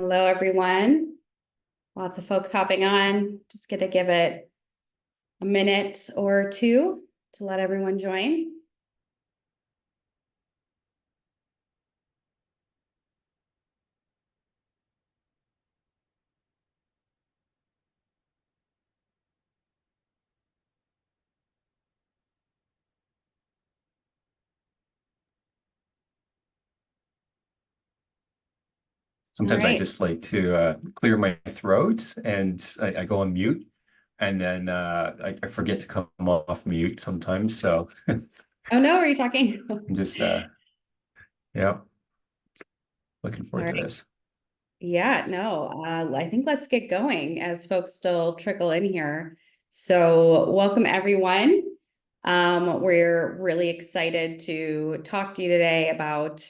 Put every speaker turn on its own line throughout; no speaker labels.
Hello, everyone. Lots of folks hopping on. Just going to give it a minute or two to let everyone join.
Sometimes I
right.
just like to clear my throat and I go on mute and then I forget to come off mute sometimes. So
Oh, no, are you talking?
I'm just, yeah, looking
All
forward to
right.
this.
Yeah, no, I think let's get going as folks still trickle in here. So welcome, everyone. We're really excited to talk to you today about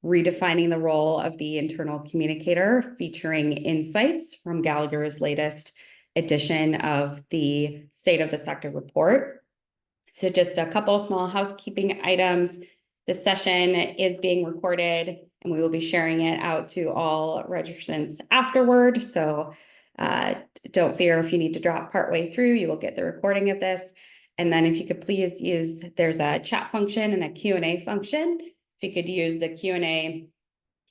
redefining the role of the internal communicator, featuring insights from Gallagher's latest edition of the State of the Sector report. So just a couple small housekeeping items. This session is being recorded and we will be sharing it out to all registrants afterward. So don't fear if you need to drop partway through, you will get the recording of this. And then if you could please use, there's a chat function and a Q&A function. If you could use the Q&A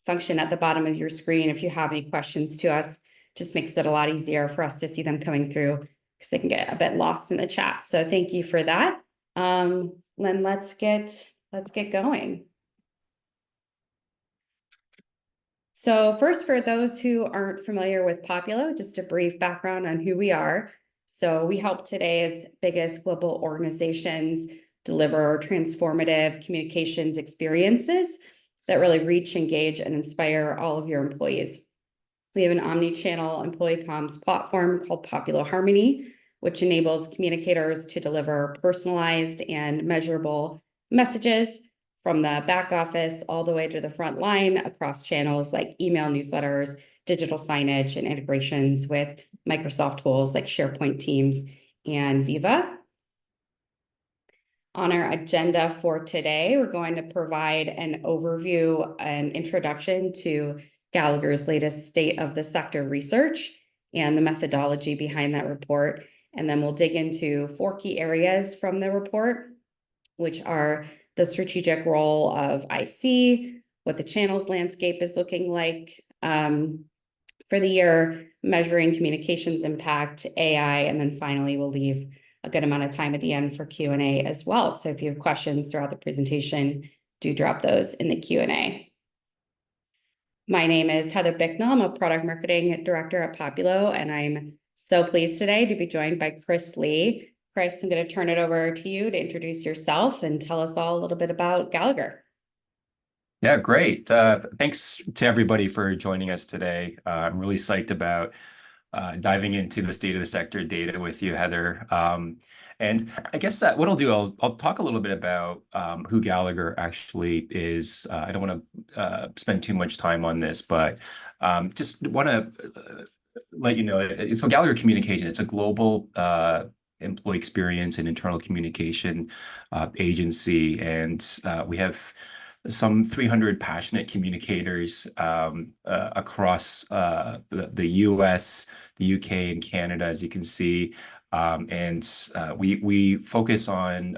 function at the bottom of your screen, if you have any questions to us, just makes it a lot easier for us to see them coming through because they can get a bit lost in the chat. So thank you for that. Then let's get going. So first, for those who aren't familiar with Poppulo, just a brief background on who we are. So we help today's biggest global organizations deliver transformative communications experiences that really reach, engage, and inspire all of your employees. We have an omni-channel employee comms platform called Poppulo Harmony, which enables communicators to deliver personalized and measurable messages from the back office all the way to the front line across channels like email, newsletters, digital signage, and integrations with Microsoft tools like SharePoint, Teams, and Viva. On our agenda for today, we're going to provide an overview and introduction to Gallagher's latest State of the Sector research and the methodology behind that report. And then we'll dig into 4 key areas from the report, which are the strategic role of IC, what the channels landscape is looking like for the year, measuring communications impact, AI, and then finally we'll leave a good amount of time at the end for Q&A as well. So if you have questions throughout the presentation, do drop those in the Q&A. My name is Heather Bicknell. I'm a product marketing director at Poppulo, and I'm so pleased today to be joined by Chris Lee. Chris, I'm going to turn it over to you to introduce yourself and tell us all a little bit about Gallagher.
Yeah, great. Thanks to everybody for joining us today. I'm really psyched about diving into the state of the sector data with you, Heather. And I guess what I'll do, I'll talk a little bit about who Gallagher actually is. I don't want to spend too much time on this, but just want to let you know. So Gallagher Communication, it's a global employee experience and internal communication agency, and we have some 300 passionate communicators across the US, the UK, and Canada, as you can see. We focus on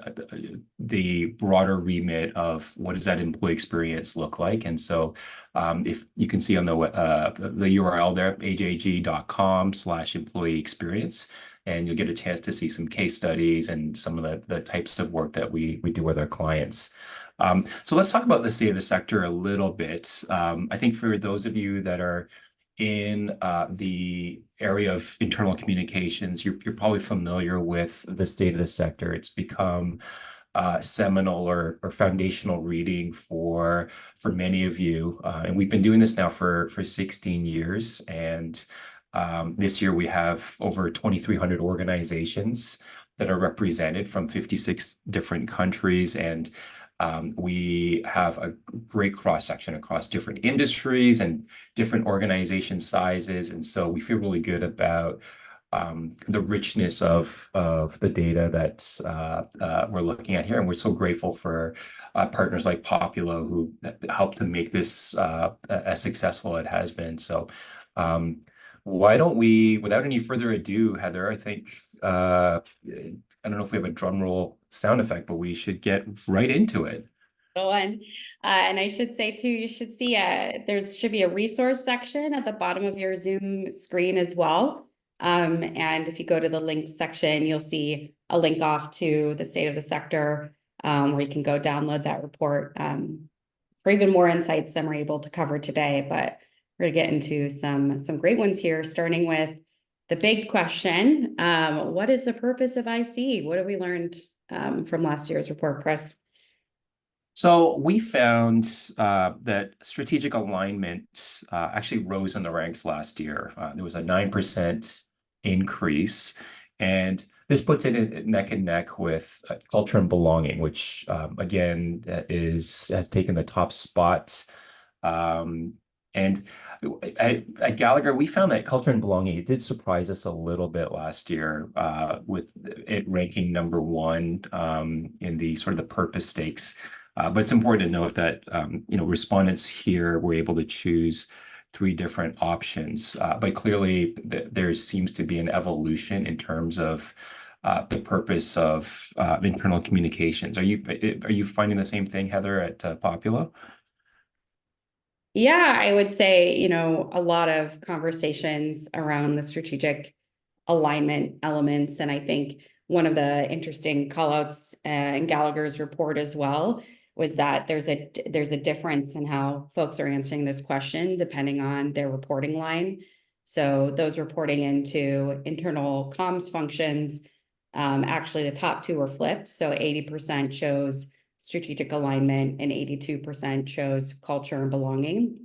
the broader remit of what does that employee experience look like. And so if you can see on the URL there, ajg.com/employee experience, and you'll get a chance to see some case studies and some of the types of work that we do with our clients. So let's talk about the state of the sector a little bit. I think for those of you that are in the area of internal communications, you're probably familiar with the state of the sector. It's become seminal or foundational reading for many of you. And we've been doing this now for 16 years. And this year we have over 2,300 organizations that are represented from 56 different countries. And we have a great cross-section across different industries and different organization sizes. And so we feel really good about the richness of the data that we're looking at here. And we're so grateful for partners like Poppulo who helped to make this as successful as it has been. So Why don't we, without any further ado, Heather, I think, I don't know if we have a drum roll sound effect, but we should get right into it.
One. And I should say too, you should see there should be a resource section at the bottom of your Zoom screen as well. And if you go to the links section, you'll see a link off to the state of the sector, where you can go download that report for even more insights than we're able to cover today. But we're going to get into some great ones here, starting with the big question. What is the purpose of IC? What have we learned from last year's report, Chris?
So we found that strategic alignment actually rose in the ranks last year. There was a 9% increase, and this puts it in neck and neck with culture and belonging, which again has taken the top spot. And at Gallagher, we found that culture and belonging, it did surprise us a little bit last year with it ranking number one in the sort of the purpose stakes. But it's important to note that respondents here were able to choose three different options. But clearly, there seems to be an evolution in terms of the purpose of internal communications. Are you finding the same thing, Heather, at Poppulo?
Yeah, I would say, a lot of conversations around the strategic alignment elements. And I think one of the interesting callouts in Gallagher's report as well was that there's a difference in how folks are answering this question depending on their reporting line. So those reporting into internal comms functions, actually the top two were flipped. So 80% chose strategic alignment and 82% chose culture and belonging.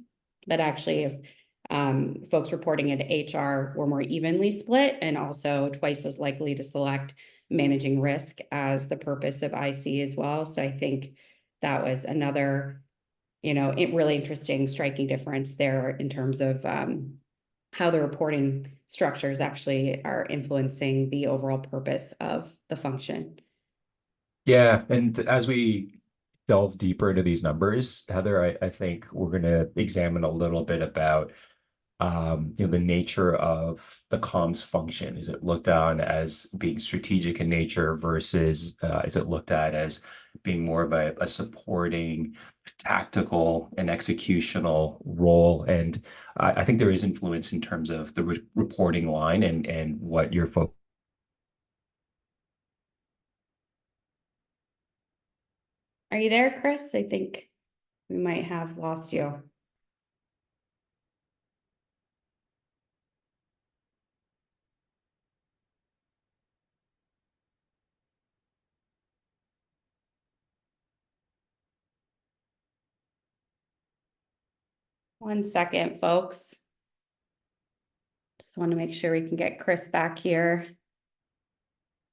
But actually, if folks reporting into HR were more evenly split and also twice as likely to select managing risk as the purpose of IC as well. So I think that was another, really interesting, striking difference there in terms of how the reporting structures actually are influencing the overall purpose of the function.
Yeah, and as we delve deeper into these numbers, Heather, I think we're going to examine a little bit about the nature of the comms function. Is it looked on as being strategic in nature versus is it looked at as being more of a supporting, tactical, and executional role? And I think there is influence in terms of the reporting line and what your focus.
Are you there, Chris? I think we might have lost you. One second, folks. Just want to make sure we can get Chris back here.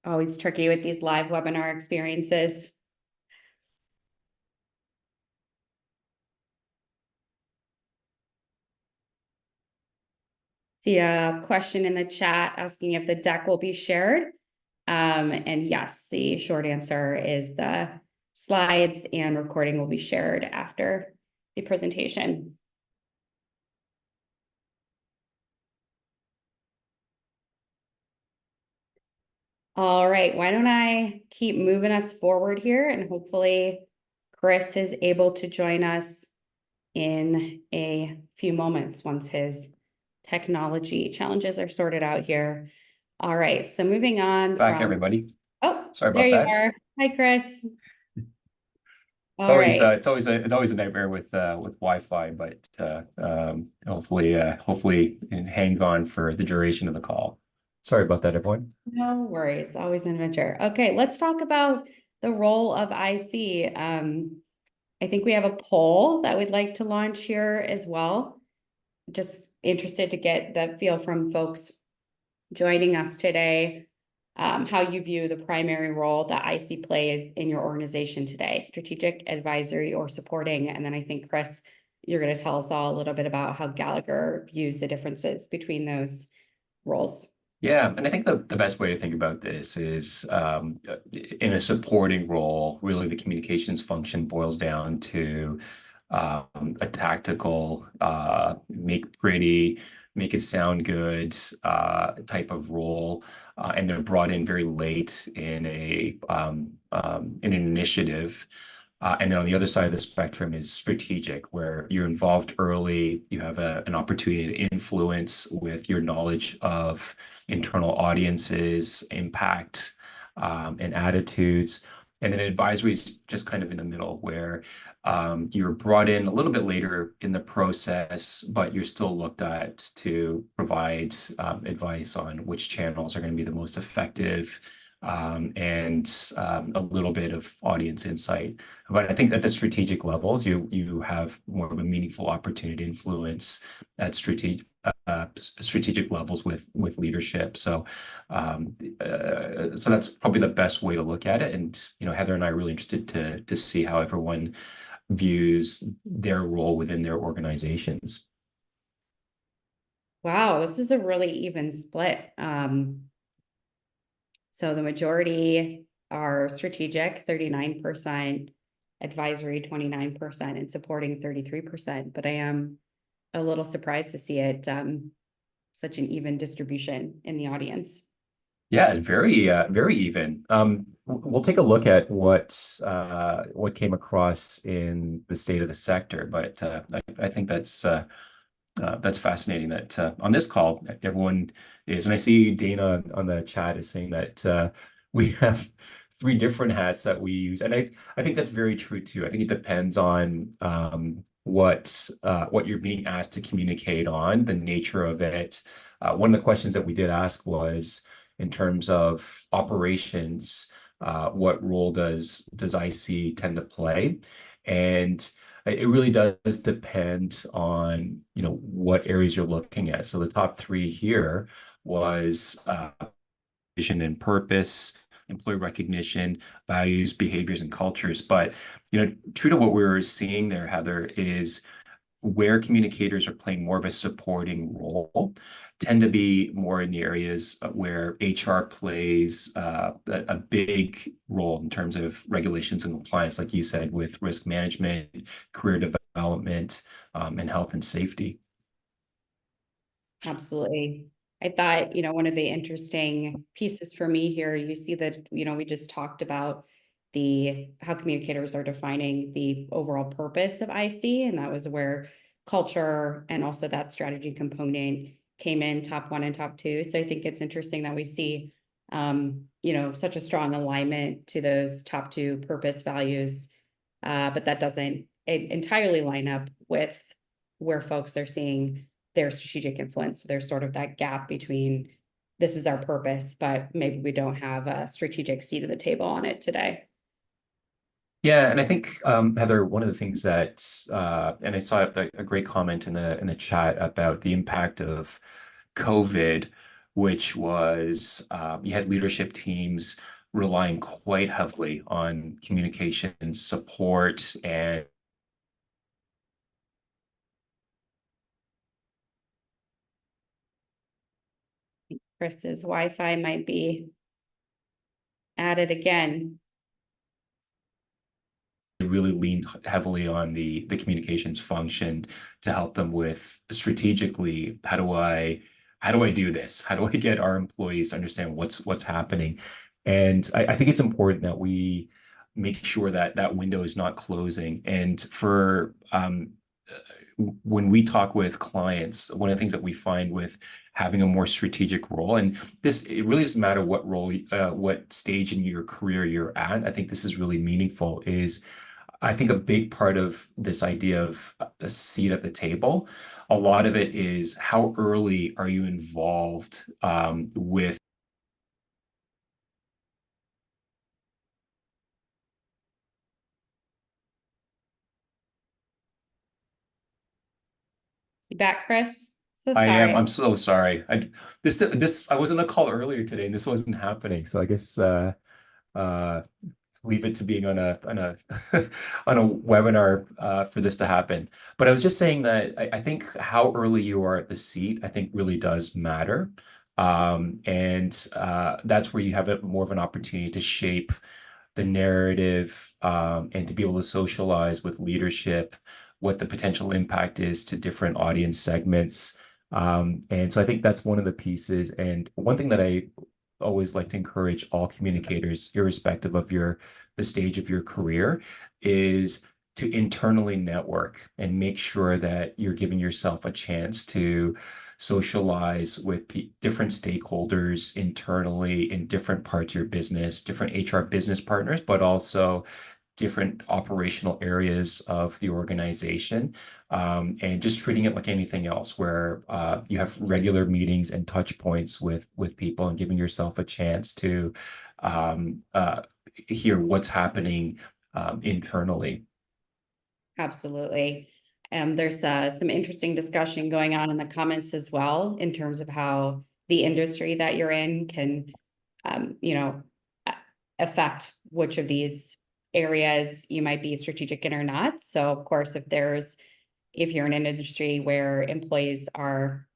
Always tricky with these live webinar experiences. See a question in the chat asking if the deck will be shared. And yes, the short answer is the slides and recording will be shared after the presentation. All right, why don't I keep moving us forward here, and hopefully Chris is able to join us in a few moments once his technology challenges are sorted out here. All right, so moving on
Back, everybody.
Oh,
Sorry
there
about
you
that.
are. Hi, Chris.
It's
All
always
right.
it's always a nightmare with Wi-Fi, but hopefully it hangs on for the duration of the call. Sorry about that, everyone.
No worries. Always an adventure. Okay, let's talk about the role of IC. I think we have a poll that we'd like to launch here as well. Just interested to get the feel from folks joining us today, how you view the primary role that IC plays in your organization today, strategic, advisory, or supporting. And then I think, Chris, you're going to tell us all a little bit about how Gallagher views the differences between those roles.
Yeah, and I think the best way to think about this is in a supporting role, really the communications function boils down to a tactical, make pretty, make it sound good type of role, and they're brought in very late in an initiative. And then on the other side of the spectrum is strategic, where you're involved early, you have an opportunity to influence with your knowledge of internal audiences, impact, and attitudes. And then advisory is just kind of in the middle, where you're brought in a little bit later in the process, but you're still looked at to provide advice on which channels are going to be the most effective, and a little bit of audience insight. But I think at the strategic levels, you have more of a meaningful opportunity to influence at strategic levels with leadership. So that's probably the best way to look at it. And Heather and I are really interested to see how everyone views their role within their organizations.
Wow, this is a really even split. So the majority are strategic, 39%, advisory, 29%, and supporting 33%. But I am a little surprised to see it such an even distribution in the audience.
Yeah, very even. We'll take a look at what came across in the state of the sector, but I think that's fascinating that on this call, everyone is, and I see Dana on the chat is saying that we have three different hats that we use. And I think that's very true too. I think it depends on what you're being asked to communicate on, the nature of it. One of the questions that we did ask was in terms of operations, what role does IC tend to play? And it really does depend on, what areas you're looking at. So the top three here was vision and purpose, employee recognition, values, behaviors, and cultures. But, true to what we were seeing there, Heather, is where communicators are playing more of a supporting role tend to be more in the areas where HR plays a big role in terms of regulations and compliance, like you said, with risk management, career development, and health and safety.
Absolutely. I thought, one of the interesting pieces for me here, you see that, we just talked about how communicators are defining the overall purpose of IC, and that was where culture and also that strategy component came in top one and top two. So I think it's interesting that we see, such a strong alignment to those top two purpose values, but that doesn't entirely line up with where folks are seeing their strategic influence. So there's sort of that gap between this is our purpose, but maybe we don't have a strategic seat at the table on it today.
Yeah, and I think Heather, one of the things that and I saw a great comment in the chat about the impact of COVID, which was you had leadership teams relying quite heavily on communication support and
Chris's Wi-Fi might be added again.
really leaned heavily on the communications function to help them with strategically, how do I do this? How do I get our employees to understand what's happening? And I think it's important that we make sure that that window is not closing. And for when we talk with clients, one of the things that we find with having a more strategic role, and it really doesn't matter what role, what stage in your career you're at. I think this is really meaningful. I think a big part of this idea of a seat at the table, a lot of it is how early are you involved with.
You back, Chris? So
I am. I'm
sorry.
so sorry. I was on a call earlier today, and this wasn't happening. So I guess uh, leave it to being on a on a webinar for this to happen. But I was just saying that I think how early you are at the seat, I think really does matter. And that's where you have more of an opportunity to shape the narrative, and to be able to socialize with leadership what the potential impact is to different audience segments, And so I think that's one of the pieces. And one thing that I always like to encourage all communicators, irrespective of the stage of your career, is to internally network and make sure that you're giving yourself a chance to socialize with different stakeholders internally in different parts of your business, different HR business partners, but also different operational areas of the organization, and just treating it like anything else, where you have regular meetings and touch points with people, and giving yourself a chance to um, uh, hear what's happening internally.
Absolutely. There's some interesting discussion going on in the comments as well in terms of how the industry that you're in can, you know, affect which of these areas you might be strategic in or not. So of course, if you're in an industry where employees are,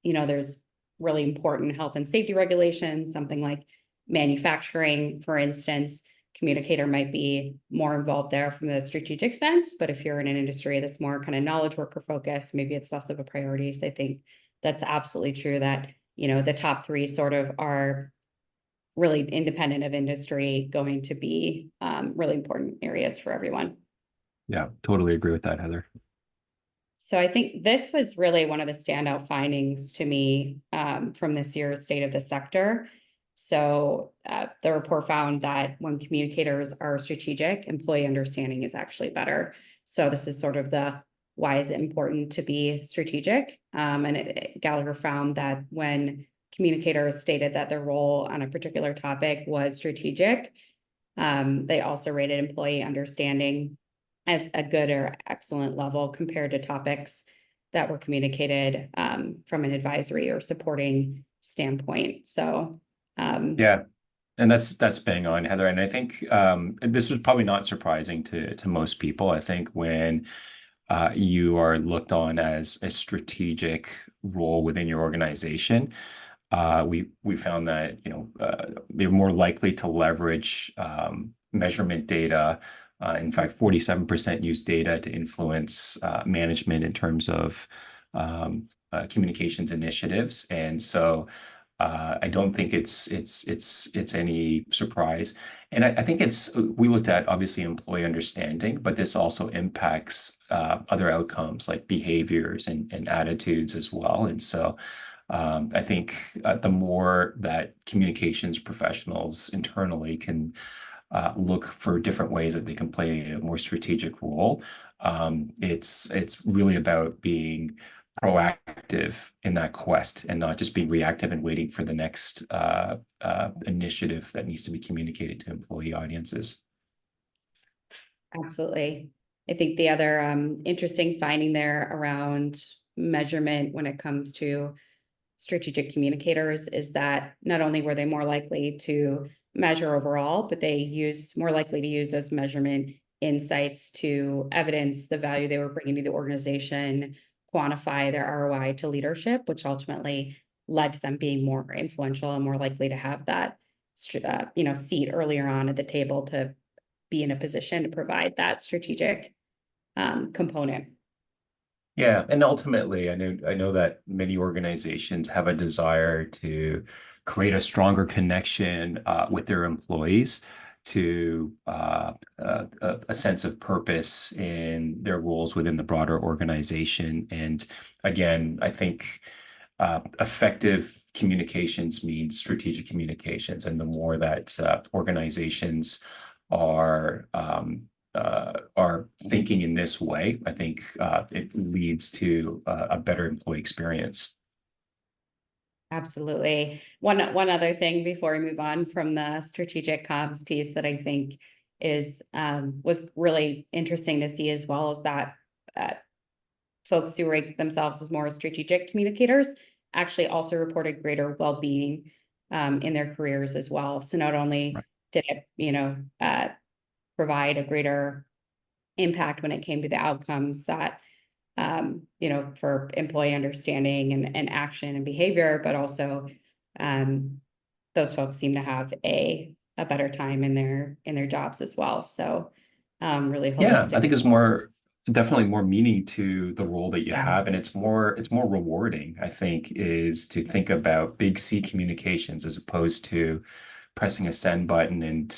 there's really important health and safety regulations, something like manufacturing, for instance, communicator might be more involved there from the strategic sense. But if you're in an industry that's more kind of knowledge worker focused, maybe it's less of a priority. So I think that's absolutely true that, the top three sort of are really independent of industry going to be really important areas for everyone.
Yeah, totally agree with that, Heather.
So I think this was really one of the standout findings to me from this year's State of the Sector. So the report found that when communicators are strategic, employee understanding is actually better. So this is sort of the why is it important to be strategic? Gallagher found that when communicators stated that their role on a particular topic was strategic, they also rated employee understanding as a good or excellent level compared to topics that were communicated from an advisory or supporting standpoint. So,
Yeah, and that's bang on, Heather. And I think this was probably not surprising to most people. I think when you are looked on as a strategic role within your organization, we found that they're more likely to leverage measurement data. In fact, 47% use data to influence management in terms of communications initiatives, and so I don't think it's any surprise. And I think we looked at obviously employee understanding, but this also impacts other outcomes like behaviors and attitudes as well. And so I think the more that communications professionals internally can look for different ways that they can play a more strategic role, it's really about being proactive in that quest and not just being reactive and waiting for the next initiative that needs to be communicated to employee audiences.
absolutely. I think the other interesting finding there around measurement when it comes to strategic communicators is that not only were they more likely to measure overall, but more likely to use those measurement insights to evidence the value they were bringing to the organization, quantify their ROI to leadership, which ultimately led to them being more influential and more likely to have that, seat earlier on at the table to be in a position to provide that strategic component.
Yeah, and ultimately, I know that many organizations have a desire to create a stronger connection with their employees, to a sense of purpose in their roles within the broader organization. And again, I think effective communications means strategic communications, and the more that organizations are thinking in this way, I think it leads to a better employee experience.
Absolutely. One other thing before we move on from the strategic comms piece that I think was really interesting to see as well is that uh, folks who rate themselves as more strategic communicators actually also reported greater well-being in their careers as well. So not only
Right.
did it, provide a greater impact when it came to the outcomes that for employee understanding and action and behavior, but also those folks seem to have a better time in their jobs as well. So really
Yeah, I
holistic.
think it's more definitely more meaning to the role that you
Yeah.
have, and it's more rewarding, I think, is to think about big C communications as opposed to pressing a send button and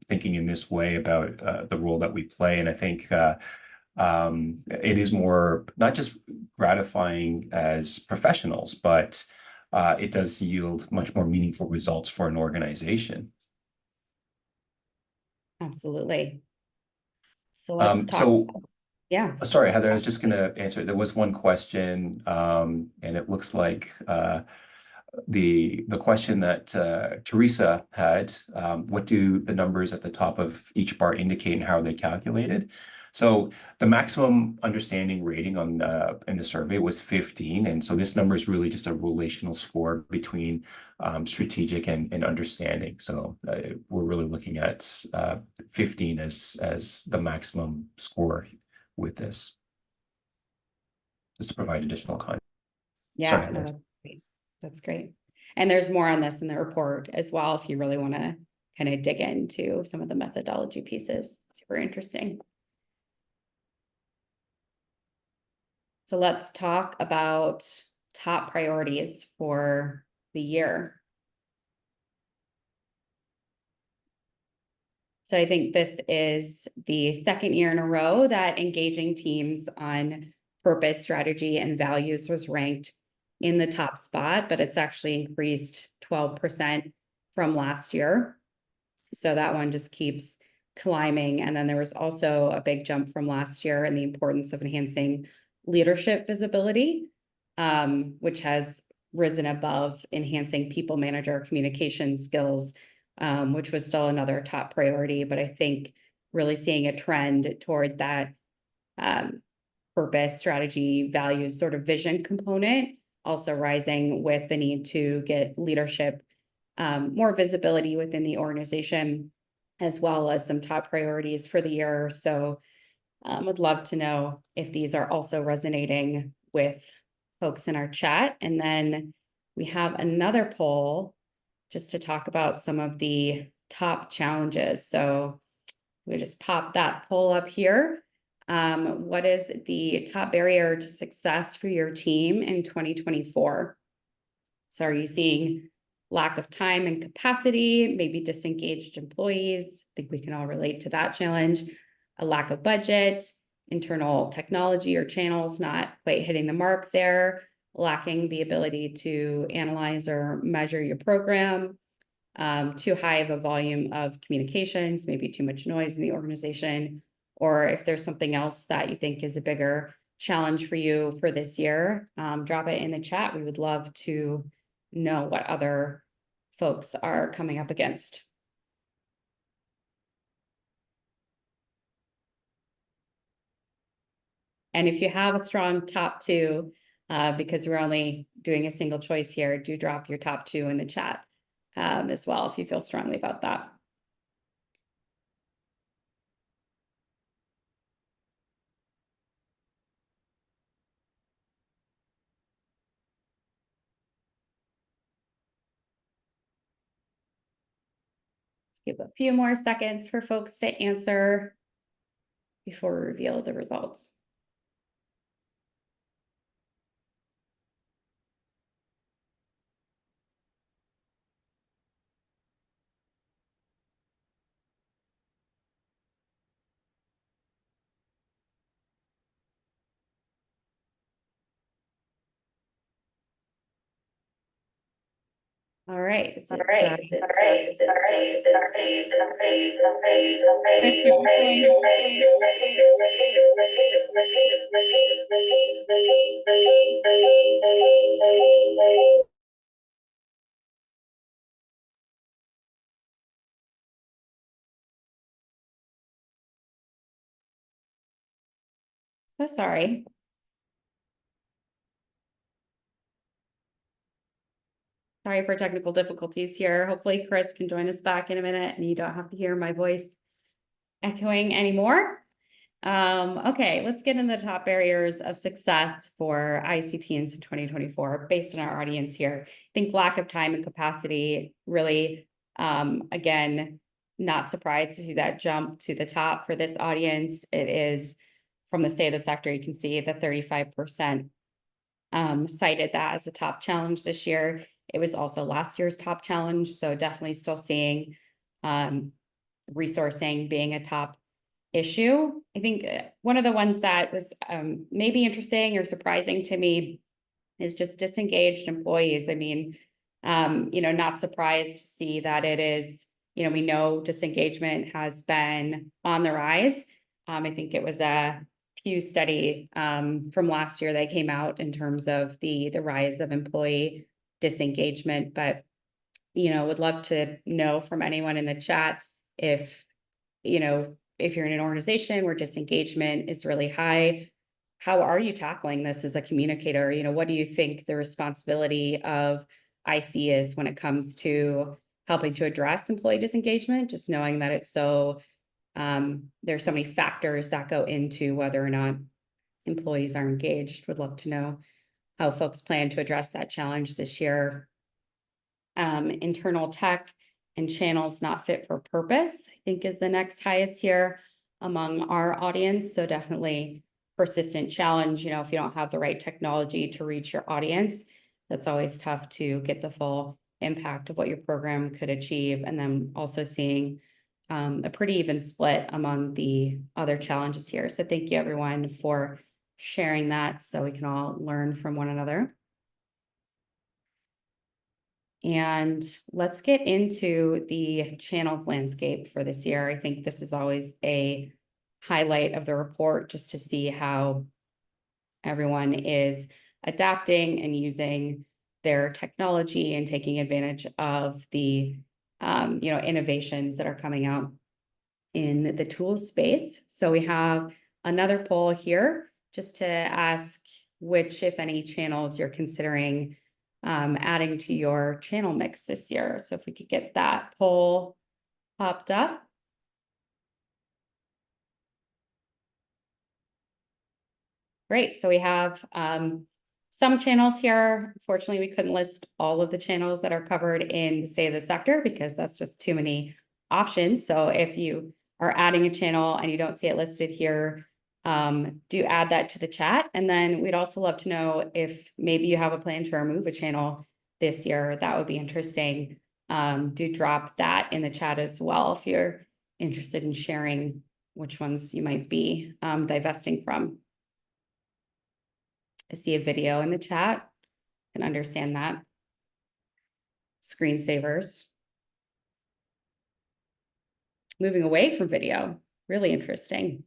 thinking in this way about the role that we play. And I think it is more not just gratifying as professionals, but it does yield much more meaningful results for an organization.
Absolutely. So let's
Um,
talk.
so
Yeah.
Sorry, Heather, I was just going to answer. There was one question, and it looks like the question that Teresa had, what do the numbers at the top of each bar indicate and how are they calculated? So the maximum understanding rating on in the survey was 15, and so this number is really just a relational score between strategic and understanding. So we're really looking at 15 as the maximum score with this, just to provide additional context. Sorry,
Yeah, no,
Heather.
that's great. That's great. And there's more on this in the report as well, if you really want to kind of dig into some of the methodology pieces. Super interesting. So let's talk about top priorities for the year. So I think this is the second year in a row that engaging teams on purpose, strategy, and values was ranked in the top spot, but it's actually increased 12% from last year. So that one just keeps climbing. And then there was also a big jump from last year in the importance of enhancing leadership visibility, which has risen above enhancing people manager communication skills, which was still another top priority. But I think really seeing a trend toward that purpose, strategy, values, sort of vision component, also rising with the need to get leadership more visibility within the organization, as well as some top priorities for the year. So would love to know if these are also resonating with folks in our chat. And then we have another poll just to talk about some of the top challenges. So we just pop that poll up here. What is the top barrier to success for your team in 2024? So are you seeing lack of time and capacity, maybe disengaged employees? I think we can all relate to that challenge. A lack of budget, internal technology or channels not quite hitting the mark there, lacking the ability to analyze or measure your program, too high of a volume of communications, maybe too much noise in the organization, or if there's something else that you think is a bigger challenge for you for this year, drop it in the chat. We would love to know what other folks are coming up against. And if you have a strong top two, because we're only doing a single choice here, do drop your top two in the chat as well if you feel strongly about that. Let's give a few more seconds for folks to answer before we reveal the results. All right. Chris, are you feeling? So sorry. Sorry for technical difficulties here. Hopefully Chris can join us back in a minute and you don't have to hear my voice echoing anymore. Okay, let's get into the top barriers of success for IC teams in 2024 based on our audience here. I think lack of time and capacity really, again, not surprised to see that jump to the top for this audience. It is from the state of the sector, you can see the 35% cited that as a top challenge this year. It was also last year's top challenge, so definitely still seeing resourcing being a top issue. I think one of the ones that was maybe interesting or surprising to me is just disengaged employees. I mean, not surprised to see that it is, we know disengagement has been on the rise. I think it was a Pew study from last year that came out in terms of the rise of employee disengagement. But, would love to know from anyone in the chat if, if you're in an organization where disengagement is really high, how are you tackling this as a communicator? What do you think the responsibility of IC is when it comes to helping to address employee disengagement? Just knowing that it's so, there's so many factors that go into whether or not employees are engaged. Would love to know how folks plan to address that challenge this year. Internal tech and channels not fit for purpose, I think, is the next highest here among our audience. So definitely persistent challenge. If you don't have the right technology to reach your audience, that's always tough to get the full impact of what your program could achieve. And then also seeing a pretty even split among the other challenges here. So thank you everyone for sharing that so we can all learn from one another. And let's get into the channels landscape for this year. I think this is always a highlight of the report, just to see how everyone is adapting and using their technology and taking advantage of the innovations that are coming out in the tools space. So we have another poll here just to ask which, if any, channels you're considering adding to your channel mix this year. So if we could get that poll popped up. Great. So we have some channels here. Unfortunately, we couldn't list all of the channels that are covered in the state of the sector because that's just too many options. So if you are adding a channel and you don't see it listed here, do add that to the chat. And then we'd also love to know if maybe you have a plan to remove a channel this year. That would be interesting. Do drop that in the chat as well if you're interested in sharing which ones you might be divesting from. I see a video in the chat and understand that. Screensavers. Moving away from video, really interesting.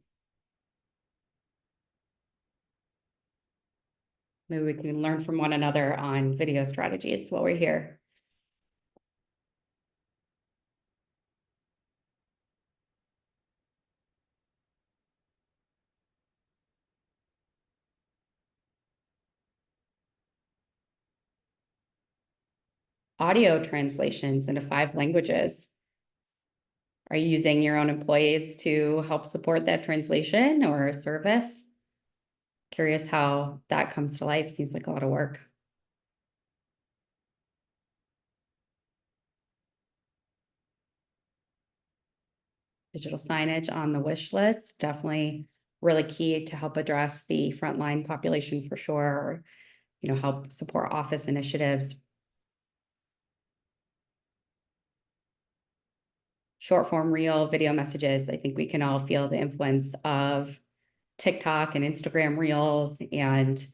Maybe we can learn from one another on video strategies while we're here. Audio translations into 5 languages. Are you using your own employees to help support that translation or a service? Curious how that comes to life. Seems like a lot of work. Digital signage on the wish list, definitely really key to help address the frontline population for sure, or help support office initiatives. Short form reel video messages. I think we can all feel the influence of TikTok and Instagram reels and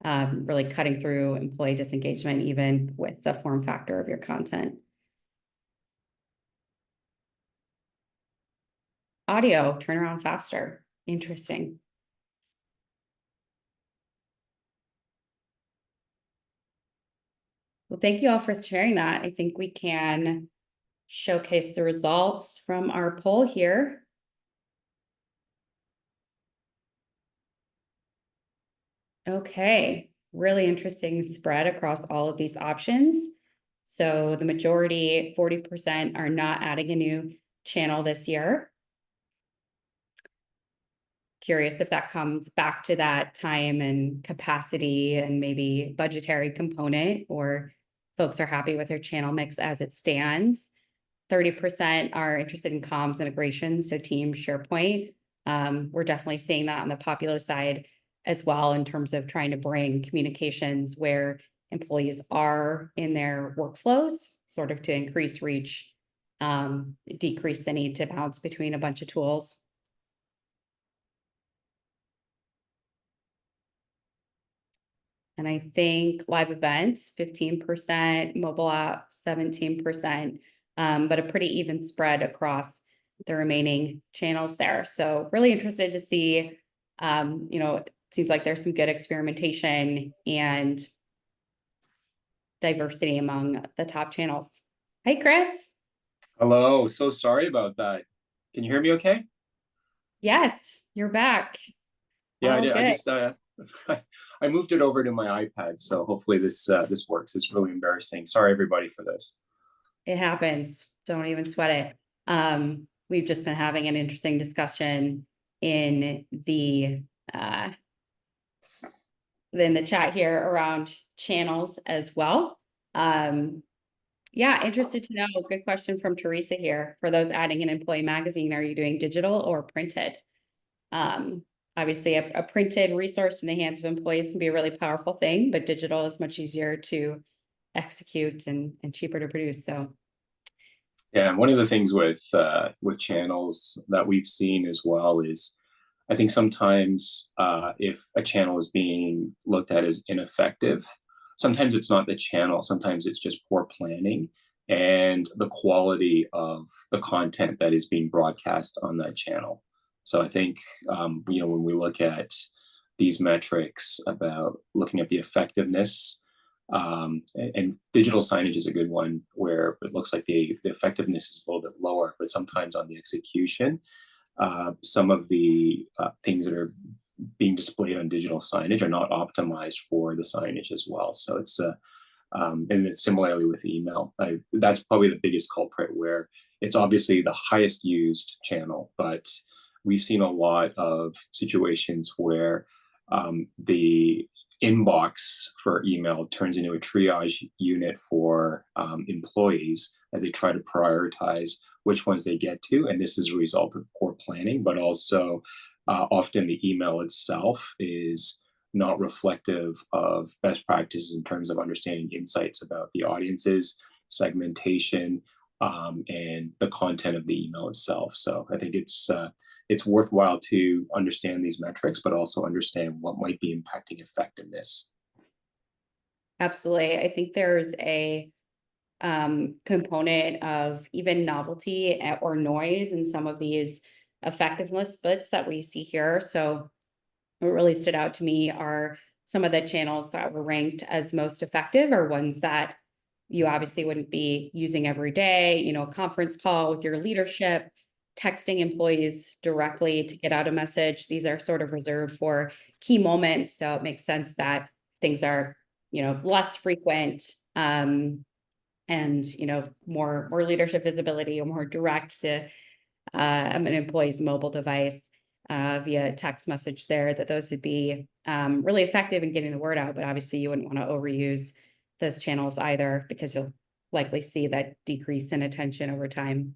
really cutting through employee disengagement, even with the form factor of your content. Audio, turn around faster. Interesting. Well, thank you all for sharing that. I think we can showcase the results from our poll here. Okay, really interesting spread across all of these options. So the majority, 40%, are not adding a new channel this year. Curious if that comes back to that time and capacity and maybe budgetary component, or folks are happy with their channel mix as it stands. 30% are interested in comms integration, so Teams, SharePoint. We're definitely seeing that on the Poppulo side as well, in terms of trying to bring communications where employees are in their workflows, sort of to increase reach, decrease the need to bounce between a bunch of tools. And I think live events, 15%, mobile app, 17%, but a pretty even spread across the remaining channels there. So really interested to see, it seems like there's some good experimentation and diversity among the top channels. Hey, Chris.
Hello, so sorry about that. Can you hear me okay?
Yes, you're back.
Yeah, I
All
did. I
good.
just I moved it over to my iPad, so hopefully this works. It's really embarrassing. Sorry everybody for this.
It happens. Don't even sweat it. We've just been having an interesting discussion in uh, the chat here around channels as well. Yeah, interested to know. Good question from Teresa here. For those adding an employee magazine, are you doing digital or printed? Um, Obviously, a printed resource in the hands of employees can be a really powerful thing, but digital is much easier to execute and cheaper to produce. So
Yeah, and one of the things with channels that we've seen as well is I think sometimes if a channel is being looked at as ineffective, sometimes it's not the channel, sometimes it's just poor planning and the quality of the content that is being broadcast on that channel. So I think when we look at these metrics about looking at the effectiveness, and digital signage is a good one where it looks like the effectiveness is a little bit lower, but sometimes on the execution, some of the things that are being displayed on digital signage are not optimized for the signage as well. So and it's similarly with email. That's probably the biggest culprit where it's obviously the highest used channel, but we've seen a lot of situations where the inbox for email turns into a triage unit for employees as they try to prioritize which ones they get to. And this is a result of poor planning, but also often the email itself is not reflective of best practices in terms of understanding insights about the audiences, segmentation, and the content of the email itself. So I think it's worthwhile to understand these metrics, but also understand what might be impacting effectiveness.
absolutely. I think there's a component of even novelty or noise in some of these effectiveness splits that we see here. So what really stood out to me are some of the channels that were ranked as most effective are ones that you obviously wouldn't be using every day, a conference call with your leadership, texting employees directly to get out a message. These are sort of reserved for key moments. So it makes sense that things are, less frequent, and, more leadership visibility or more direct to an employee's mobile device via text message there, that those would be really effective in getting the word out. But obviously you wouldn't want to overuse those channels either, because you'll likely see that decrease in attention over time.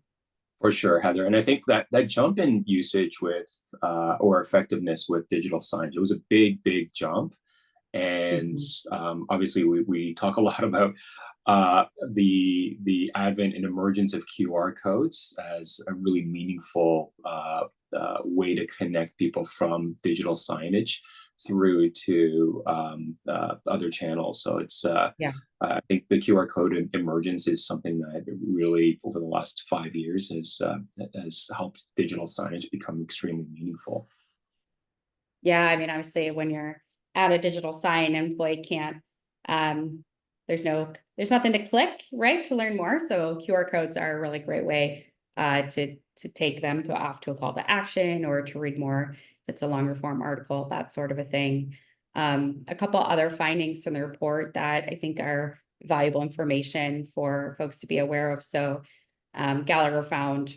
For sure, Heather. And I think that jump in usage with or effectiveness with digital signage, it was a big jump. And obviously, we talk a lot about the advent and emergence of QR codes as a really meaningful way to connect people from digital signage through to other channels. So
Yeah.
I think the QR code emergence is something that really, over the last 5 years, has helped digital signage become extremely meaningful.
Yeah, I mean, obviously, when you're at a digital sign, employee can't, um, there's nothing to click, right, to learn more. So QR codes are a really great way to take them off to a call to action or to read more if it's a longer form article, that sort of a thing. A couple other findings from the report that I think are valuable information for folks to be aware of. So Gallagher found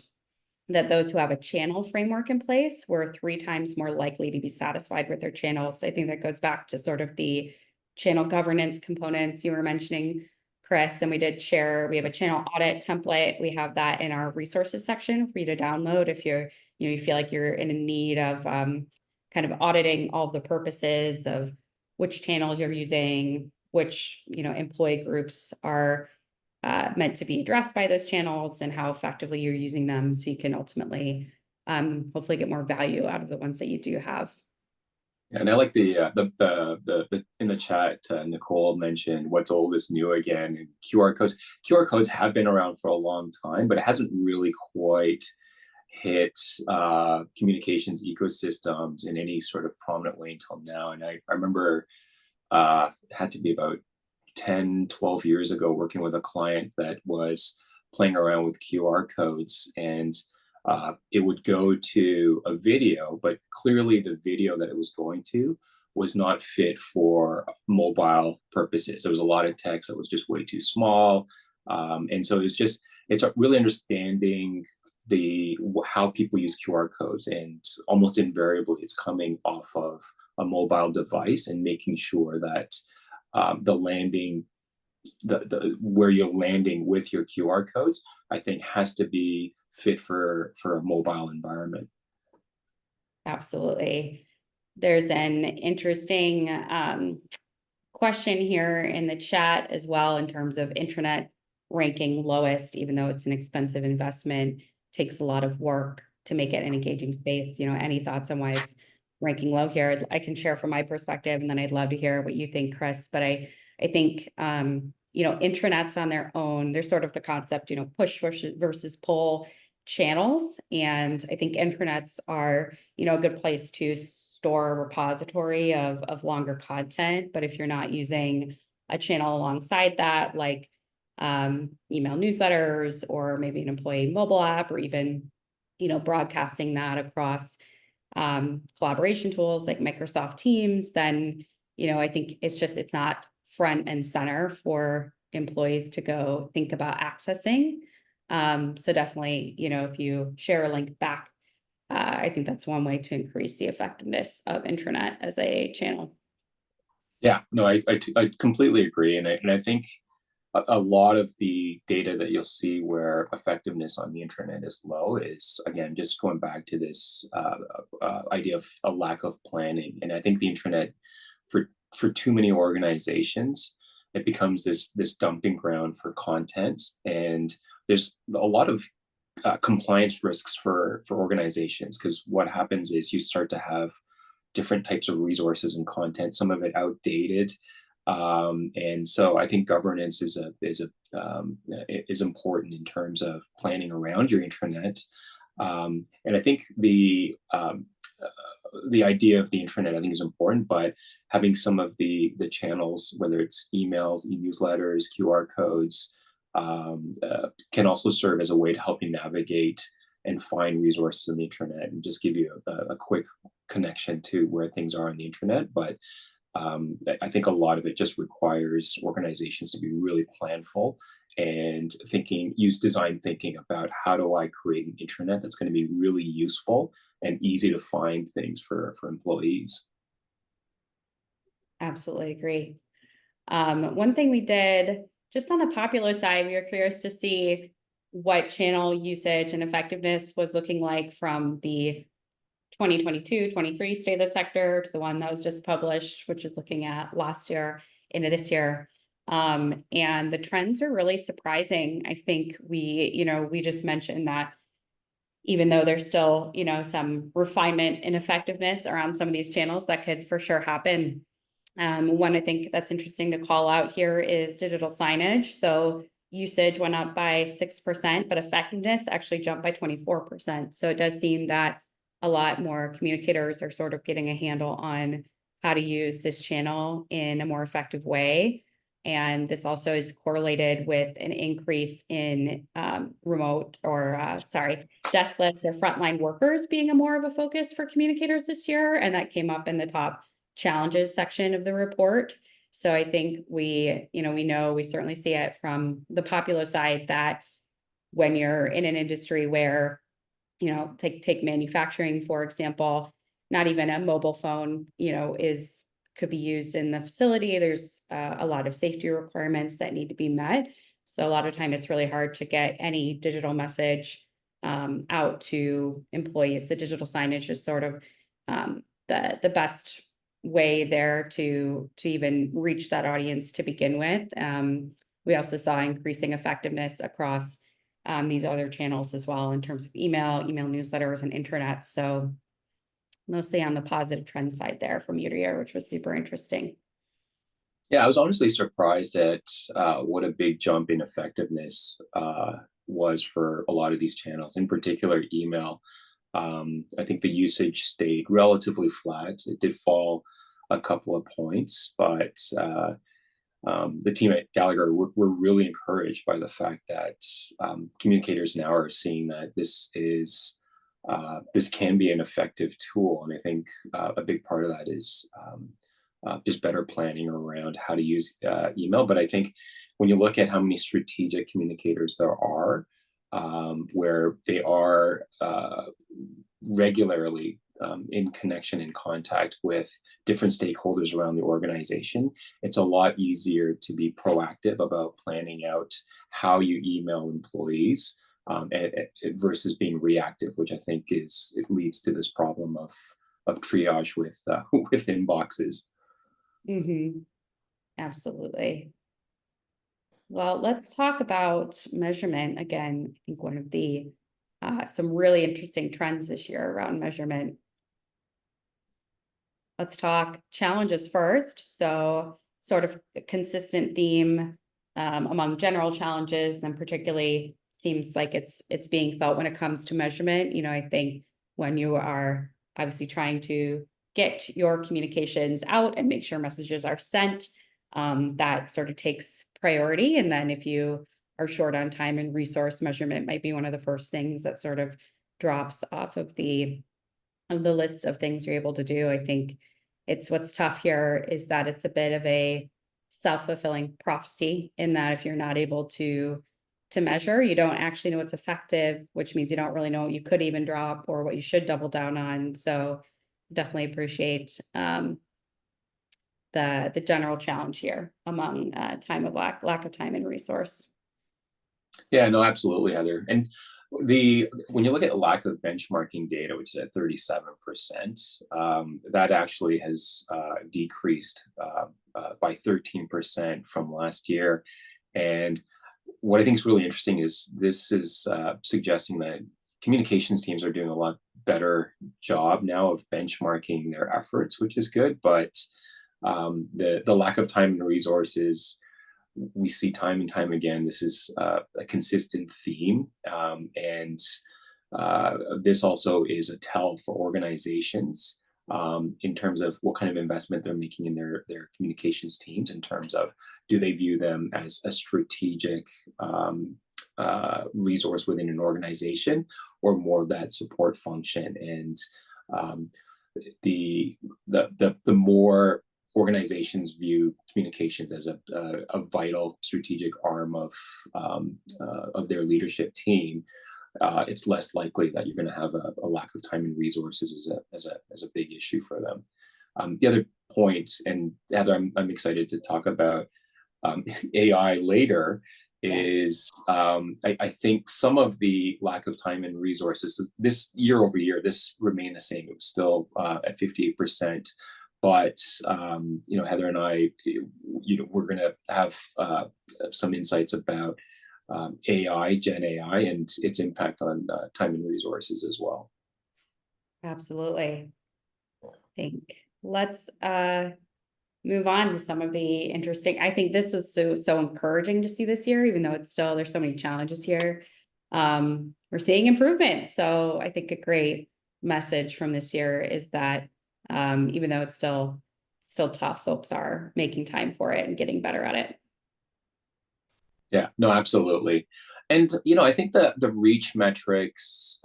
that those who have a channel framework in place were 3 times more likely to be satisfied with their channels. I think that goes back to sort of the channel governance components you were mentioning Chris, and we have a channel audit template. We have that in our resources section for you to download if you feel like you're in a need of kind of auditing all the purposes of which channels you're using, which, employee groups are meant to be addressed by those channels, and how effectively you're using them, so you can ultimately hopefully get more value out of the ones that you do have.
And I like the in the chat, Nicole mentioned what's old is new again, and QR codes. QR codes have been around for a long time, but it hasn't really quite hit communications ecosystems in any sort of prominent way until now. And I remember it had to be about 10, 12 years ago working with a client that was playing around with QR codes, and it would go to a video, but clearly the video that it was going to was not fit for mobile purposes. There was a lot of text that was just way too small. And so it's really understanding how people use QR codes, and almost invariably it's coming off of a mobile device, and making sure that where you're landing with your QR codes, I think has to be fit for a mobile environment.
Absolutely. There's an interesting question here in the chat as well, in terms of intranet ranking lowest, even though it's an expensive investment, takes a lot of work to make it an engaging space. Any thoughts on why it's ranking low here? I can share from my perspective, and then I'd love to hear what you think, Chris. But I think, intranets on their own, there's sort of the concept, push versus pull channels. And I think intranets are, a good place to store a repository of longer content. But if you're not using a channel alongside that, like email newsletters, or maybe an employee mobile app, or even, broadcasting that across collaboration tools like Microsoft Teams, then, I think it's not front and center for employees to go think about accessing. So definitely, if you share a link back, I think that's one way to increase the effectiveness of intranet as a channel.
Yeah, no, I completely agree. And I think a lot of the data that you'll see where effectiveness on the internet is low is, again, just going back to this idea of a lack of planning. And I think the internet, for too many organizations, it becomes this dumping ground for content, and there's a lot of compliance risks for organizations, because what happens is you start to have different types of resources and content, some of it outdated. And so I think governance is important in terms of planning around your intranet. And I think the idea of the intranet, I think, is important, but having some of the channels, whether it's emails, e-newsletters, QR codes, can also serve as a way to help you navigate and find resources on the internet, and just give you a quick connection to where things are on the internet. But I think a lot of it just requires organizations to be really planful and use design thinking about, how do I create an intranet that's going to be really useful and easy to find things for employees.
Absolutely agree. One thing we did just on the Poppulo side, we were curious to see what channel usage and effectiveness was looking like from the 2022-23 State of the Sector to the one that was just published, which is looking at last year into this year. And the trends are really surprising. I think we just mentioned that even though there's still, some refinement and effectiveness around some of these channels that could for sure happen. One I think that's interesting to call out here is digital signage. So usage went up by 6%, but effectiveness actually jumped by 24%. So it does seem that a lot more communicators are sort of getting a handle on how to use this channel in a more effective way. And this also is correlated with an increase in deskless or frontline workers being a more of a focus for communicators this year. And that came up in the top challenges section of the report. So I think we certainly see it from the Poppulo side, that when you're in an industry where, take manufacturing, for example, not even a mobile phone, is could be used in the facility. There's a lot of safety requirements that need to be met. So a lot of time it's really hard to get any digital message out to employees. So digital signage is sort of the best way there to even reach that audience to begin with. We also saw increasing effectiveness across these other channels as well in terms of email newsletters, and internet. So mostly on the positive trend side there from year to year, which was super interesting.
Yeah, I was honestly surprised at what a big jump in effectiveness was for a lot of these channels, in particular email. I think the usage stayed relatively flat. It did fall a couple of points, but the team at Gallagher were really encouraged by the fact that communicators now are seeing that this can be an effective tool. And I think a big part of that is just better planning around how to use email. But I think when you look at how many strategic communicators there are, where they are regularly in connection and contact with different stakeholders around the organization, it's a lot easier to be proactive about planning out how you email employees versus being reactive, which I think it leads to this problem of triage with with inboxes.
Mm-hmm. Absolutely. Well, let's talk about measurement again. I think one of the some really interesting trends this year around measurement. Let's talk challenges first. So sort of a consistent theme among general challenges, then particularly seems like it's being felt when it comes to measurement. I think when you are obviously trying to get your communications out and make sure messages are sent, that sort of takes priority. And then if you are short on time and resource, measurement might be one of the first things that sort of drops off of the lists of things you're able to do. I think what's tough here is that it's a bit of a self-fulfilling prophecy in that if you're not able to measure, you don't actually know what's effective, which means you don't really know what you could even drop or what you should double down on. So definitely appreciate the general challenge here among lack of time and resource.
Yeah, no, absolutely, Heather. And when you look at the lack of benchmarking data, which is at 37%, that actually has decreased by 13% from last year. And what I think is really interesting is this is suggesting that communications teams are doing a lot better job now of benchmarking their efforts, which is good. But the lack of time and resources, we see time and time again. This is a consistent theme, and this also is a tell for organizations in terms of what kind of investment they're making in their communications teams, in terms of do they view them as a strategic resource within an organization, or more of that support function. And the more organizations view communications as a vital strategic arm of their leadership team, it's less likely that you're going to have a lack of time and resources as a big issue for them. The other point, and Heather, I'm excited to talk about AI later, is I think some of the lack of time and resources, this year over year, this remained the same. It was still at 58%. But Heather and I, we're going to have some insights about Gen AI, and its impact on time and resources as well.
Absolutely. I think let's move on to some of the interesting. I think this was so encouraging to see this year, even though there's so many challenges here. We're seeing improvement. So I think a great message from this year is that even though it's still tough, folks are making time for it and getting better at it.
Yeah, no, absolutely. And, I think the reach metrics,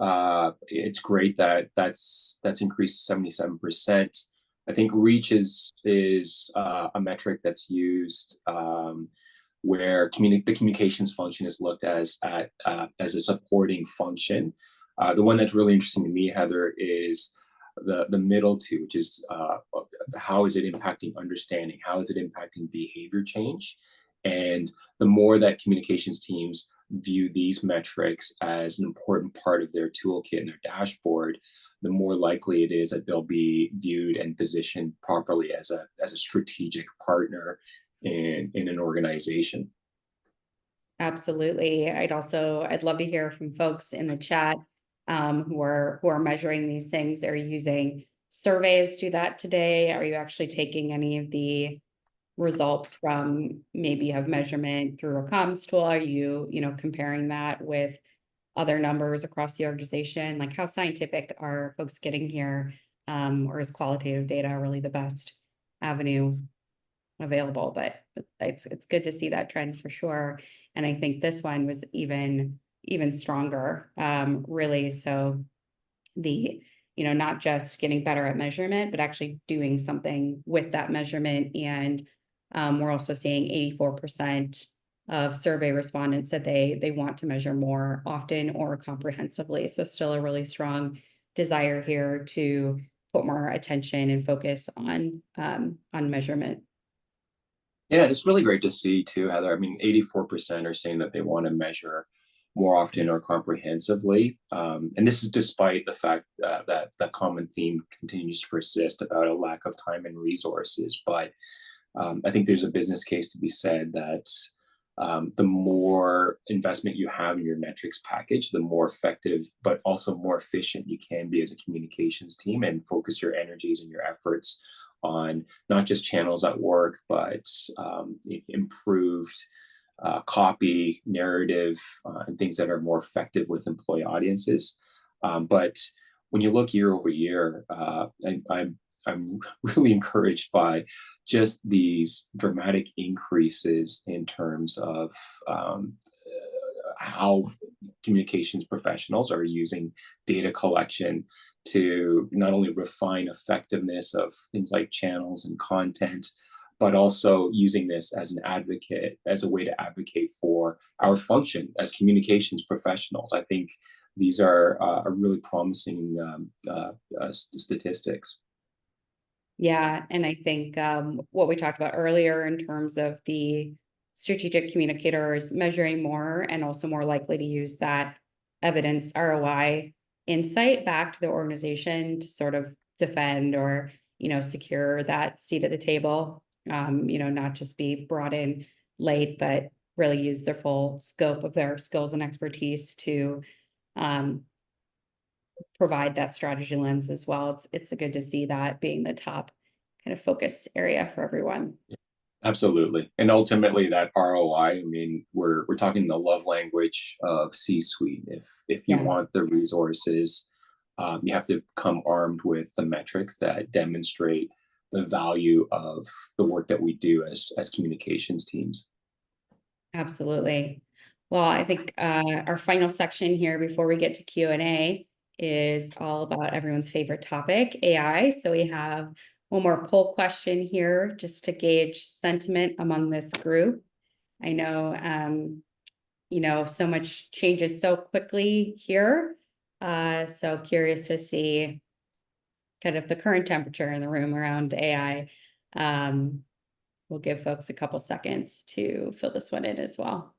it's great that's increased to 77%. I think reach is a metric that's used where the communications function is looked as a supporting function. The one that's really interesting to me, Heather, is the middle two, which is how is it impacting understanding, how is it impacting behavior change, and the more that communications teams view these metrics as an important part of their toolkit and their dashboard, the more likely it is that they'll be viewed and positioned properly as a strategic partner in an organization.
Absolutely. I'd love to hear from folks in the chat who are measuring these things. Are you using surveys to do that today? Are you actually taking any of the results from, maybe you have measurement through a comms tool? Are you, comparing that with other numbers across the organization? Like, how scientific are folks getting here? Or is qualitative data really the best avenue available? But it's good to see that trend for sure. And I think this one was even stronger, really. So the, not just getting better at measurement, but actually doing something with that measurement. And we're also seeing 84% of survey respondents that they want to measure more often or comprehensively. So still a really strong desire here to put more attention and focus on measurement.
Yeah, it's really great to see too, Heather. I mean, 84% are saying that they want to measure more often or comprehensively. And this is despite the fact that the common theme continues to persist about a lack of time and resources. But I think there's a business case to be said that the more investment you have in your metrics package, the more effective, but also more efficient you can be as a communications team, and focus your energies and your efforts on not just channels at work, but improved copy, narrative, and things that are more effective with employee audiences. But when you look year over year, I'm really encouraged by just these dramatic increases in terms of how communications professionals are using data collection to not only refine effectiveness of things like channels and content, but also using this as an advocate, as a way to advocate for our function as communications professionals. I think these are really promising statistics.
Yeah, and I think what we talked about earlier in terms of the strategic communicators measuring more and also more likely to use that evidence ROI insight back to the organization to sort of defend or, secure that seat at the table, not just be brought in late, but really use their full scope of their skills and expertise to provide that strategy lens as well. It's good to see that being the top kind of focus area for everyone.
Absolutely. And ultimately that ROI, I mean, we're talking the love language of C-suite. If you want the resources, you have to come armed with the metrics that demonstrate the value of the work that we do as communications teams.
Absolutely. Well, I think our final section here before we get to Q&A is all about everyone's favorite topic, AI. So we have one more poll question here just to gauge sentiment among this group. I know, so much changes so quickly here. So curious to see kind of the current temperature in the room around AI. We'll give folks a couple seconds to fill this one in as well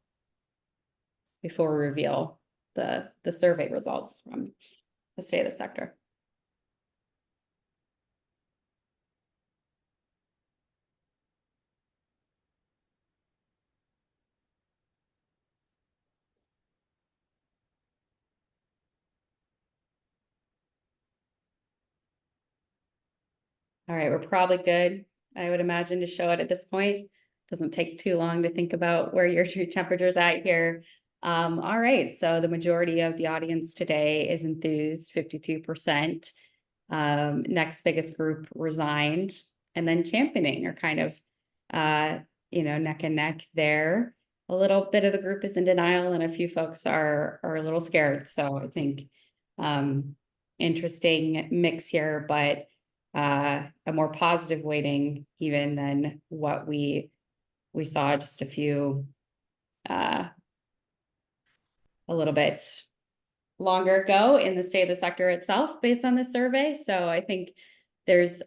before we reveal the survey results from the state of the sector. All right, we're probably good, I would imagine, to show it at this point. Doesn't take too long to think about where your true temperature's at here. All right, so the majority of the audience today is enthused, 52%. Next biggest group resigned, and then championing are kind of, neck and neck there. A little bit of the group is in denial, and a few folks are a little scared. So I think interesting mix here, but a more positive weighting even than what we saw just a little bit longer ago in the state of the sector itself based on this survey. So I think there's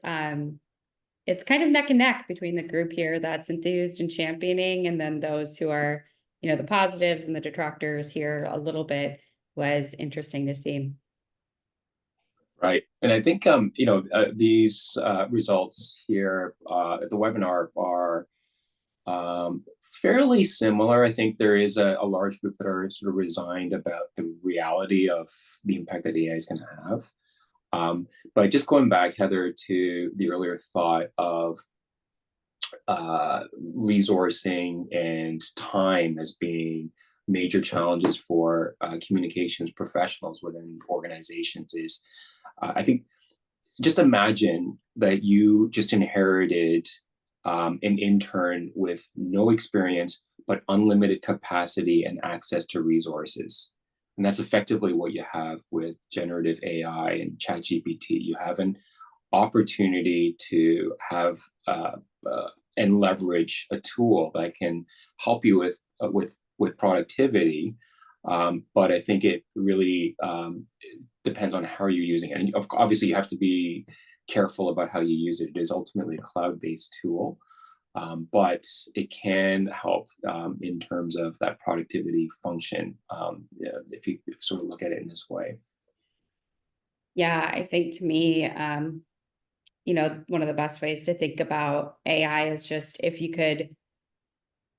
it's kind of neck and neck between the group here that's enthused and championing, and then those who are, you know, the positives and the detractors here a little bit. Was interesting to see.
Right. And I think, these results here at the webinar are fairly similar. I think there is a large group that are sort of resigned about the reality of the impact that AI is going to have. But just going back, Heather, to the earlier thought of resourcing and time as being major challenges for communications professionals within organizations is, I think, just imagine that you just inherited an intern with no experience, but unlimited capacity and access to resources. And that's effectively what you have with generative AI and ChatGPT. You have an opportunity to have and leverage a tool that can help you with productivity. But I think it really depends on how you're using it. And obviously, you have to be careful about how you use it. It is ultimately a cloud-based tool, but it can help in terms of that productivity function if you sort of look at it in this way.
Yeah, I think to me, you know, one of the best ways to think about AI is just if you could,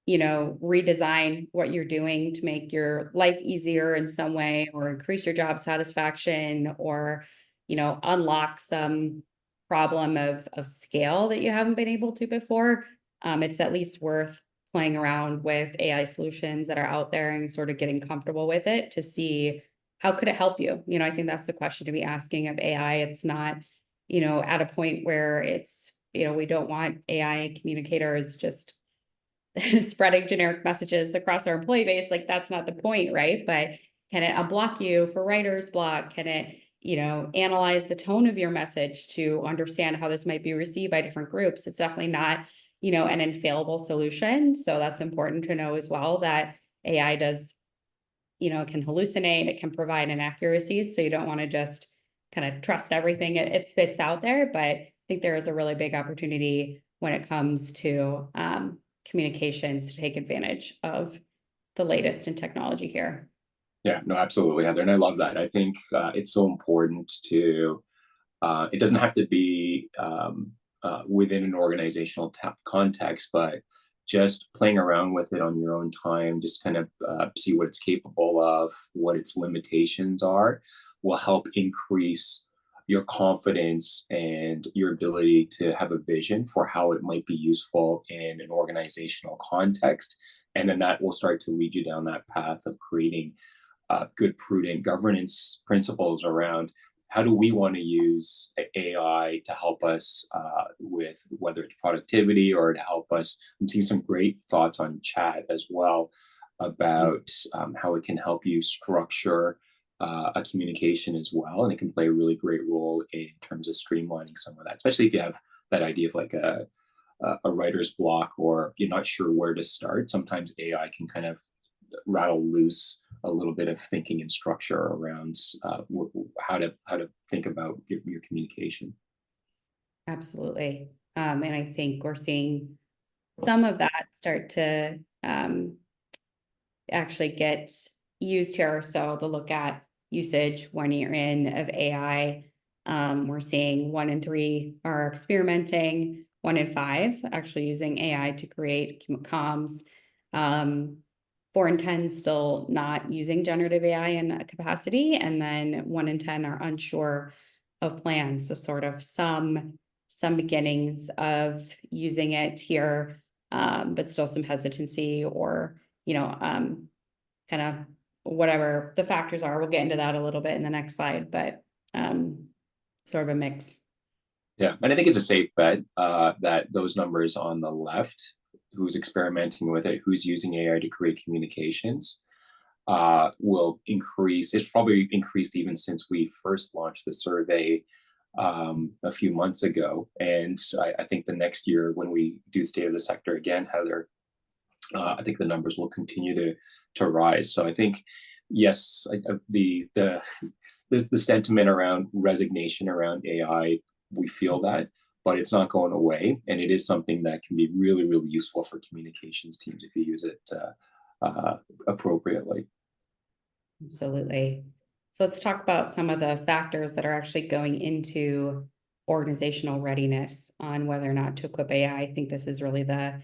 you know, redesign what you're doing to make your life easier in some way, or increase your job satisfaction, or, you know, unlock some problem of scale that you haven't been able to before. It's at least worth playing around with AI solutions that are out there and sort of getting comfortable with it to see how could it help you. You know, I think that's the question to be asking of AI. It's not, you know, at a point where it's, you know, we don't want AI communicators just spreading generic messages across our employee base. Like, that's not the point, right? But can it unblock you for writer's block? Can it, you know, analyze the tone of your message to understand how this might be received by different groups? It's definitely not, you know, an infallible solution. So that's important to know as well, that AI does, you know, it can hallucinate, it can provide inaccuracies. So you don't want to just kind of trust everything it spits out there. But I think there is a really big opportunity when it comes to communications to take advantage of the latest in technology here.
Yeah, no, absolutely, Heather. And I love that. I think it's so important to, it doesn't have to be within an organizational context, but just playing around with it on your own time, just kind of see what it's capable of, what its limitations are, will help increase your confidence and your ability to have a vision for how it might be useful in an organizational context. And then that will start to lead you down that path of creating good, prudent governance principles around how do we want to use AI to help us with whether it's productivity or to help us. I'm seeing some great thoughts on chat as well about how it can help you structure a communication as well. And it can play a really great role in terms of streamlining some of that, especially if you have that idea of like a writer's block or you're not sure where to start. Sometimes AI can kind of rattle loose a little bit of thinking and structure around how to think about your communication.
Absolutely. And I think we're seeing some of that start to actually get used here. So the look at usage 1 year in of AI, we're seeing 1 in 3 are experimenting, 1 in 5 actually using AI to create comms. 4 in 10 still not using generative AI in a capacity, and then 1 in 10 are unsure of plans. So sort of some beginnings of using it here, but still some hesitancy or, you know, kind of whatever the factors are. We'll get into that a little bit in the next slide, but sort of a mix.
Yeah, and I think it's a safe bet that those numbers on the left, who's experimenting with it, who's using AI to create communications, will increase. It's probably increased even since we first launched the survey a few months ago. And I think the next year when we do State of the Sector again, Heather, I think the numbers will continue to rise. So I think yes, there's the sentiment around resignation around AI. We feel that, but it's not going away, and it is something that can be really, really useful for communications teams if you use it appropriately.
Absolutely. So let's talk about some of the factors that are actually going into organizational readiness on whether or not to equip AI. I think this is really the,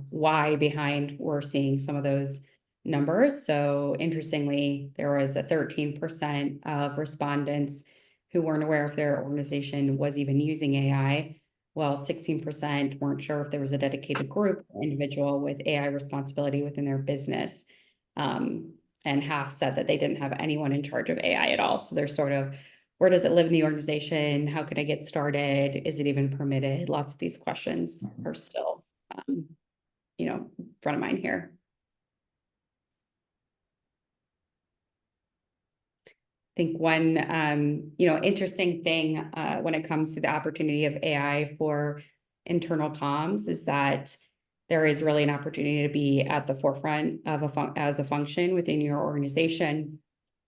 why behind we're seeing some of those numbers. So interestingly, there was a 13% of respondents who weren't aware if their organization was even using AI, while 16% weren't sure if there was a dedicated group or individual with AI responsibility within their business. And half said that they didn't have anyone in charge of AI at all. So they're sort of, where does it live in the organization? How can I get started? Is it even permitted? Lots of these questions are still, front of mind here. I think one, interesting thing when it comes to the opportunity of AI for internal comms is that there is really an opportunity to be at the forefront of as a function within your organization.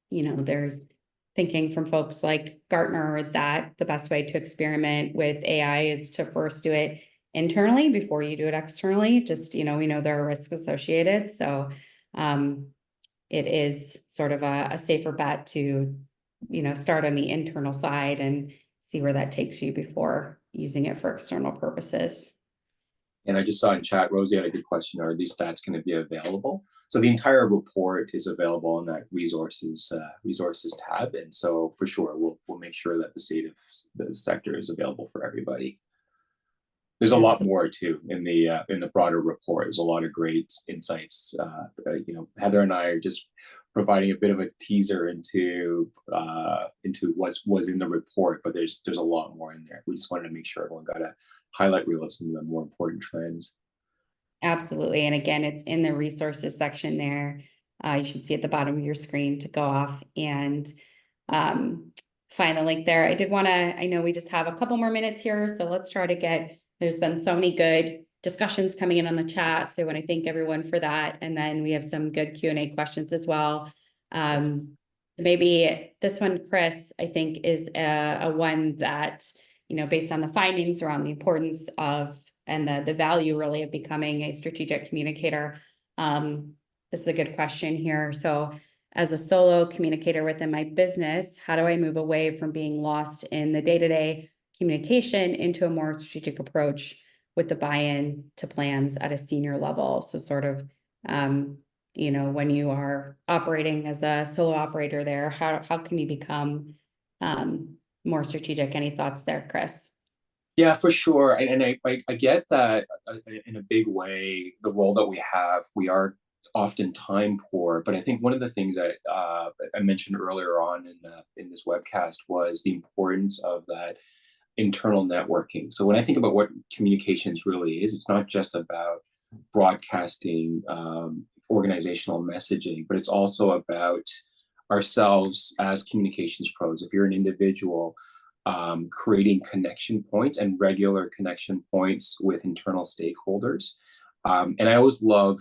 There's thinking from folks like Gartner that the best way to experiment with AI is to first do it internally before you do it externally. Just, we know there are risks associated. So it is sort of a safer bet to, start on the internal side and see where that takes you before using it for external purposes.
And I just saw in chat, Rosie had a good question. Are these stats going to be available? So the entire report is available on that resources tab. And so for sure, we'll make sure that the state of the sector is available for everybody. There's a lot more too in the broader report. There's a lot of great insights. Heather and I are just providing a bit of a teaser into what was in the report, but there's a lot more in there. We just wanted to make sure everyone got a highlight reel of some of the more important trends.
Absolutely. And again, it's in the resources section there. You should see at the bottom of your screen to go off and find the link there. I know we just have a couple more minutes here, so let's try to there's been so many good discussions coming in on the chat. So I want to thank everyone for that. And then we have some good Q&A questions as well. Maybe this one, Chris, I think is a one that, based on the findings around the importance of and the value really of becoming a strategic communicator. This is a good question here. So as a solo communicator within my business, how do I move away from being lost in the day-to-day communication into a more strategic approach with the buy-in to plans at a senior level? So sort of, when you are operating as a solo operator there, how can you become more strategic? Any thoughts there, Chris?
Yeah, for sure. And I get that in a big way, the role that we are often time poor. But I think one of the things that I mentioned earlier on in this webcast was the importance of that internal networking. So when I think about what communications really is, it's not just about broadcasting organizational messaging, but it's also about ourselves as communications pros. If you're an individual, creating connection points and regular connection points with internal stakeholders. And I always love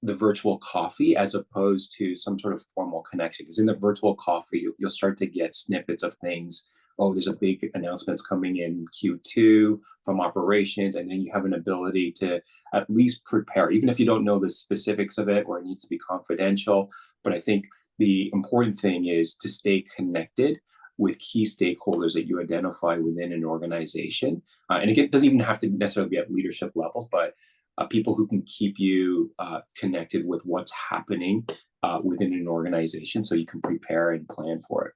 the virtual coffee as opposed to some sort of formal connection, because in the virtual coffee, you'll start to get snippets of things. Oh, there's a big announcement coming in Q2 from operations, and then you have an ability to at least prepare, even if you don't know the specifics of it or it needs to be confidential. But I think the important thing is to stay connected with key stakeholders that you identify within an organization. And it doesn't even have to necessarily be at leadership levels, but people who can keep you connected with what's happening within an organization so you can prepare and plan for it.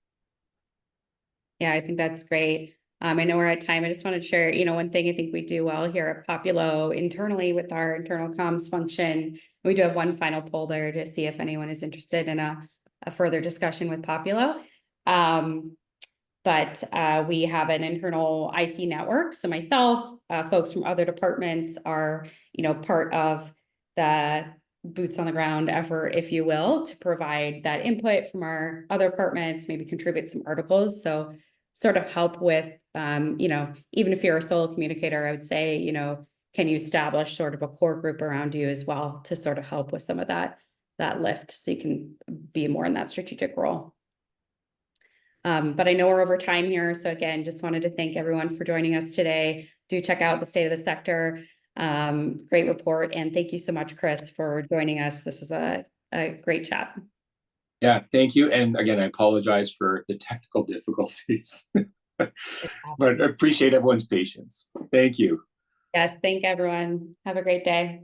Yeah, I think that's great. I know we're at time. I just want to share, one thing I think we do well here at Poppulo internally with our internal comms function. We do have one final poll there to see if anyone is interested in a further discussion with Poppulo. But we have an internal IC network. So myself, folks from other departments are, part of the boots on the ground effort, if you will, to provide that input from our other departments, maybe contribute some articles. So sort of help with, even if you're a solo communicator, I would say, can you establish sort of a core group around you as well to sort of help with some of that that lift so you can be more in that strategic role. But I know we're over time here. So again, just wanted to thank everyone for joining us today. Do check out the state of the sector. Great report. And thank you so much, Chris, for joining us. This is a great chat.
Yeah, thank you. And again, I apologize for the technical difficulties, but appreciate everyone's patience. Thank you.
Yes, thank everyone. Have a great day.